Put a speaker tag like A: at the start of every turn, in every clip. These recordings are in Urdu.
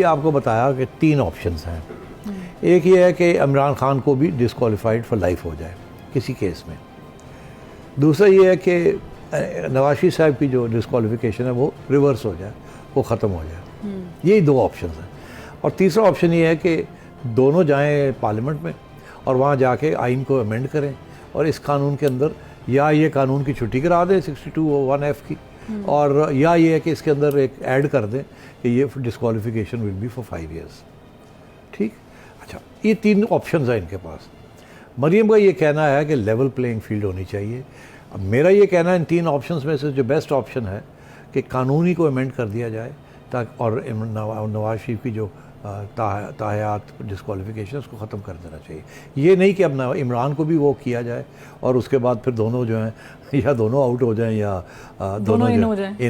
A: آپ کو بتایا کہ 3 آپشنز ہیں. ایک یہ ہے کہ عمران خان کو بھی ڈسکوالیفائڈ فار لائف ہو جائے کسی کیس میں. دوسرا یہ ہے کہ نواز شریف صاحب کی جو ڈسکوالیفیکیشن ہے وہ ریورس ہو جائے, وہ ختم ہو جائے. یہی 2 آپشنز ہیں. اور تیسرا آپشن یہ ہے کہ دونوں جائیں پارلیمنٹ میں اور وہاں جا کے آئین کو امینڈ کریں اور اس قانون کے اندر یا یہ قانون کی چھٹی کرا دیں 62(1)(f) کی, اور یا یہ ہے کہ اس کے اندر ایک ایڈ کر دیں کہ یہ disqualification will be for 5 years. ٹھیک. اچھا, یہ 3 آپشنز ہیں ان کے پاس. مریم کا یہ کہنا ہے کہ لیول پلینگ فیلڈ ہونی چاہیے. اب میرا یہ کہنا ہے ان 3 آپشنز میں سے جو بیسٹ آپشن ہے کہ قانونی کو امینڈ کر دیا جائے تاکہ اور نواز شریف کی جو تاحیات ڈسکوالیفیکیشن اس کو ختم کر دینا چاہیے. یہ نہیں کہ اب عمران کو بھی وہ کیا جائے اور اس کے بعد پھر دونوں جو ہیں یا دونوں آؤٹ ہو جائیں یا دونوں ان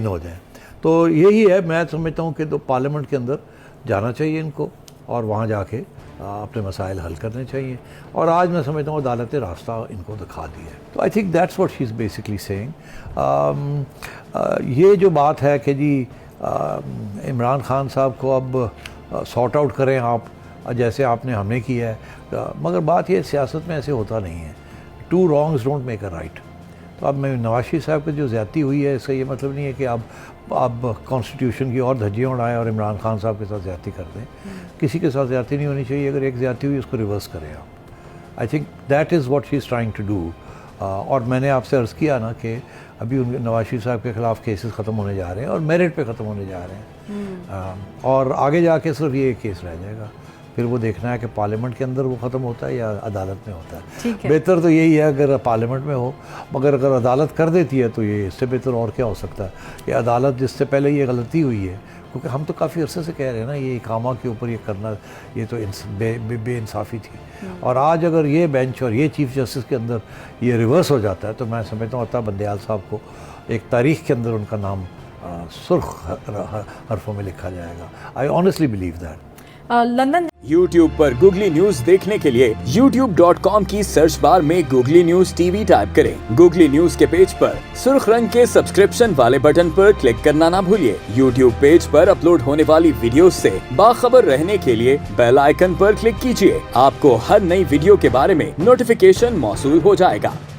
A: ہو جائیں. تو یہی ہے, میں سمجھتا ہوں کہ تو پارلیمنٹ کے اندر جانا چاہیے ان کو اور وہاں جا کے اپنے مسائل حل کرنے چاہیے. اور آج میں سمجھتا ہوں عدالت راستہ ان کو دکھا دی ہے. تو I think that's what she is basically saying. یہ جو بات ہے کہ جی عمران خان صاحب کو اب سارٹ آؤٹ کریں آپ جیسے آپ نے ہم نے کیا ہے, مگر بات یہ سیاست میں ایسے ہوتا نہیں ہے. 2 wrongs don't make a right. تو اب میں نواز شریف صاحب کی جو زیادتی ہوئی ہے اس کا یہ مطلب نہیں ہے کہ اب کانسٹیٹیوشن کی اور دھجیاں اڑائیں اور عمران خان صاحب کے ساتھ زیادتی کر دیں. کسی کے ساتھ زیادتی نہیں ہونی چاہیے. اگر ایک زیادتی ہوئی اس کو ریورس کریں آپ. I think that is what she is trying to do. اور میں نے آپ سے عرض کیا نا کہ ابھی نواز شریف صاحب کے خلاف کیسز ختم ہونے جا رہے ہیں اور میرٹ پہ ختم ہونے جا رہے ہیں, اور آگے جا کے صرف یہ ایک کیس رہ جائے گا. پھر وہ دیکھنا ہے کہ پارلیمنٹ کے اندر وہ ختم ہوتا ہے یا عدالت میں ہوتا ہے. بہتر تو یہی ہے اگر پارلیمنٹ میں ہو, مگر اگر عدالت کر دیتی ہے تو یہ اس سے بہتر اور کیا ہو سکتا ہے کہ عدالت جس سے پہلے یہ غلطی ہوئی ہے, کیونکہ ہم تو کافی عرصے سے کہہ رہے ہیں نا یہ اقامہ کے اوپر یہ کرنا یہ تو بے انصافی تھی. اور آج اگر یہ بینچ اور یہ چیف جسٹس کے اندر یہ ریورس ہو جاتا ہے تو میں سمجھتا ہوں عطا بندیال صاحب کو ایک تاریخ کے اندر ان کا نام سرخ حرفوں میں لکھا جائے گا. I honestly believe that.
B: London YouTube پر گوگلی نیوز دیکھنے کے لیے youtube.com کی سرچ بار میں گوگلی نیوز ٹی وی ٹائپ کریں. گوگلی نیوز کے پیج پر سرخ رنگ کے سبسکرپشن والے بٹن پر کلک کرنا نہ بھولیے. YouTube پیج پر اپلوڈ ہونے والی ویڈیوز سے باخبر رہنے کے لیے بیل آئیکن پر کلک کیجیے. آپ کو ہر نئی ویڈیو کے بارے میں نوٹیفیکیشن موصول ہو جائے گا.